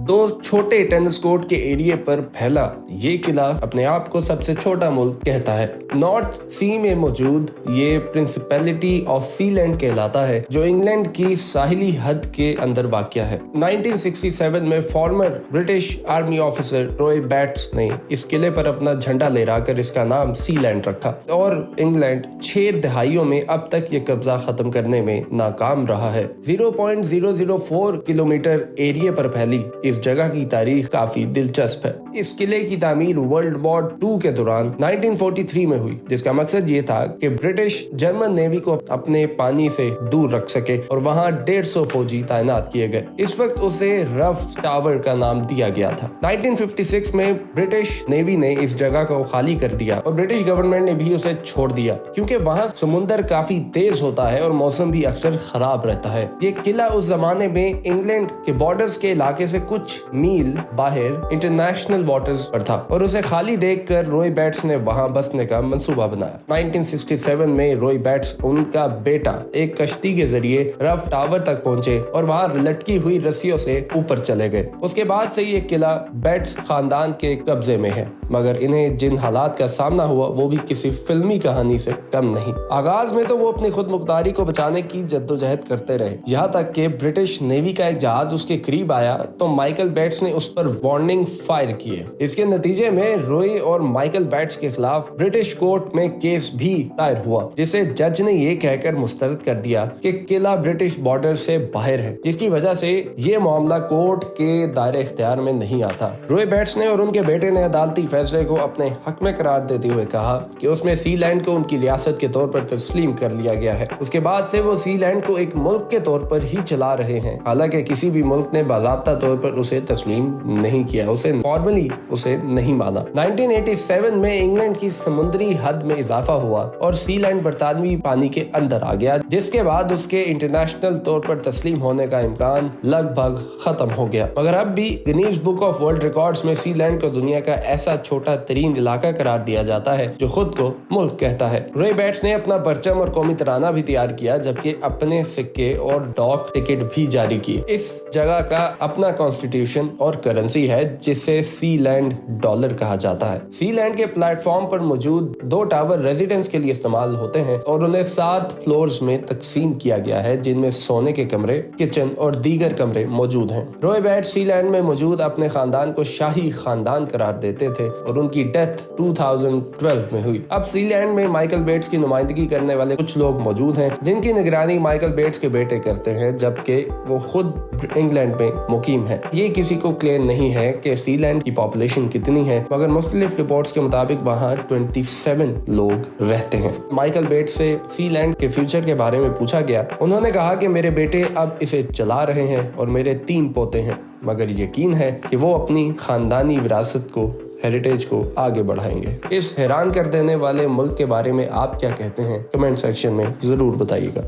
दो छोटे tennis court के एरिया पर फैला ये किला अपने आप को सबसे छोटा मुल्क कहता है। नॉर्थ सी में मौजूद ये प्रिंसिपैलिटी ऑफ सीलैंड कहलाता है, जो इंग्लैंड की साहिली हद के अंदर वाक़या है। 1967 में farmer British army officer Roy bats ने इस किले पर अपना झंडा लहराकर इसका नाम सीलैंड रखा और इंग्लैंड 6 दहाइयों में अब तक ये कब्जा खत्म करने में नाकाम रहा है। 0.004 किलोमीटर एरिया पर फैली इस जगह की तारीख काफी दिलचस्प है। इस किले की तामीर वर्ल्ड वॉर 2 के दौरान 1943 में हुई, जिसका मकसद ये था कि ब्रिटिश जर्मन नेवी को अपने पानी से दूर रख सके और वहाँ 150 फौजी तैनात किए गए। इस वक्त उसे रफ टावर का नाम दिया गया था। 1956 में ब्रिटिश नेवी ने इस जगह को खाली कर दिया और ब्रिटिश गवर्नमेंट ने भी उसे छोड़ दिया, क्योंकि वहाँ समुंदर काफी तेज होता है और मौसम भी अक्सर खराब रहता है। ये किला उस जमाने में इंग्लैंड के बॉर्डर्स के इलाके से कुछ मील बाहर इंटरनेशनल वाटर्स पर था और उसे खाली देखकर रॉय बैट्स ने वहां बसने का मंसूबा बनाया। 1967 में रॉय बैट्स उनका बेटा एक कश्ती के जरिए रफ टावर तक पहुंचे और वहां लटकी हुई रस्सियों से ऊपर चले गए। उसके बाद से ये किला बैट्स खानदान के कब्जे में है, मगर इन्हें जिन हालात का सामना हुआ वो भी किसी फिल्मी कहानी से कम नहीं। आगाज में तो वो अपनी खुद मुख्तारी को बचाने की जद्दोजहद करते रहे, यहाँ तक कि ब्रिटिश नेवी का एक जहाज उसके करीब आया तो माइकल बैट्स ने उस पर वार्निंग फायर किए। इसके नतीजे में रॉय और माइकल बैट्स के खिलाफ ब्रिटिश कोर्ट में केस भी दायर हुआ, जिसे जज ने ये कहकर मुस्तरद कर दिया कि किला ब्रिटिश बॉर्डर से बाहर है, जिसकी वजह से ये मामला कोर्ट के दायरे इख्तियार में नहीं आता। रॉय बैट्स ने और उनके बेटे ने अदालती फैसले को अपने हक में करार देते हुए कहा कि उसमें सीलैंड को उनकी रियासत के तौर पर तस्लीम कर लिया गया है। उसके बाद से वो सीलैंड को एक मुल्क के तौर पर ही चला रहे हैं, हालांकि किसी भी मुल्क ने बाज़ाब्ता तौर पर उसे तस्लीम नहीं किया, उसे फॉर्मली उसे नहीं माना। 1987 में इंग्लैंड की समुद्री हद में इजाफा हुआ और सीलैंड बरतानवी पानी के अंदर आ गया, जिसके बाद उसके इंटरनेशनल तौर पर तस्लीम होने का इम्कान लगभग खत्म हो गया। मगर अब भी Guinness book of world records में सीलैंड को दुनिया का ऐसा छोटा तरीन इलाका करार दिया जाता है जो खुद को मुल्क कहता है। रॉय बैट्स ने अपना परचम और कौमी तराना भी तैयार किया, जबकि अपने सिक्के और डॉक टिकट भी जारी किए। इस जगह का अपना कॉन्स्टिट्यूशन और करेंसी है, जिसे सीलैंड डॉलर कहा जाता है। सीलैंड के प्लेटफॉर्म पर मौजूद 2 टावर रेजिडेंस के लिए इस्तेमाल होते हैं और उन्हें 7 फ्लोर्स में तकसीम किया गया है, जिनमें सोने के कमरे, किचन और दीगर कमरे मौजूद हैं। रॉय बैट्स सीलैंड में मौजूद अपने खानदान को शाही खानदान करार देते थे और उनकी डेथ 2012 में हुई। अब सीलैंड में माइकल बेट्स की नुमाइंदगी करने वाले कुछ लोग मौजूद हैं, जिनकी निगरानी माइकल बेट्स के बेटे करते हैं, जबकि वो खुद इंग्लैंड में मुकीम है। ये किसी को क्लियर नहीं है कि सीलैंड की पॉपुलेशन कितनी है, मगर मुख्तलिफ रिपोर्ट्स के मुताबिक वहाँ 27 लोग रहते हैं। माइकल बेट्स से सीलैंड के फ्यूचर के बारे में पूछा गया। उन्होंने कहा कि मेरे बेटे अब इसे चला रहे हैं और मेरे 3 पोते हैं, मगर यकीन है कि वो अपनी खानदानी विरासत को, हेरिटेज को आगे बढ़ाएंगे। इस हैरान कर देने वाले मुल्क के बारे में आप क्या कहते हैं? कमेंट सेक्शन में जरूर बताइएगा।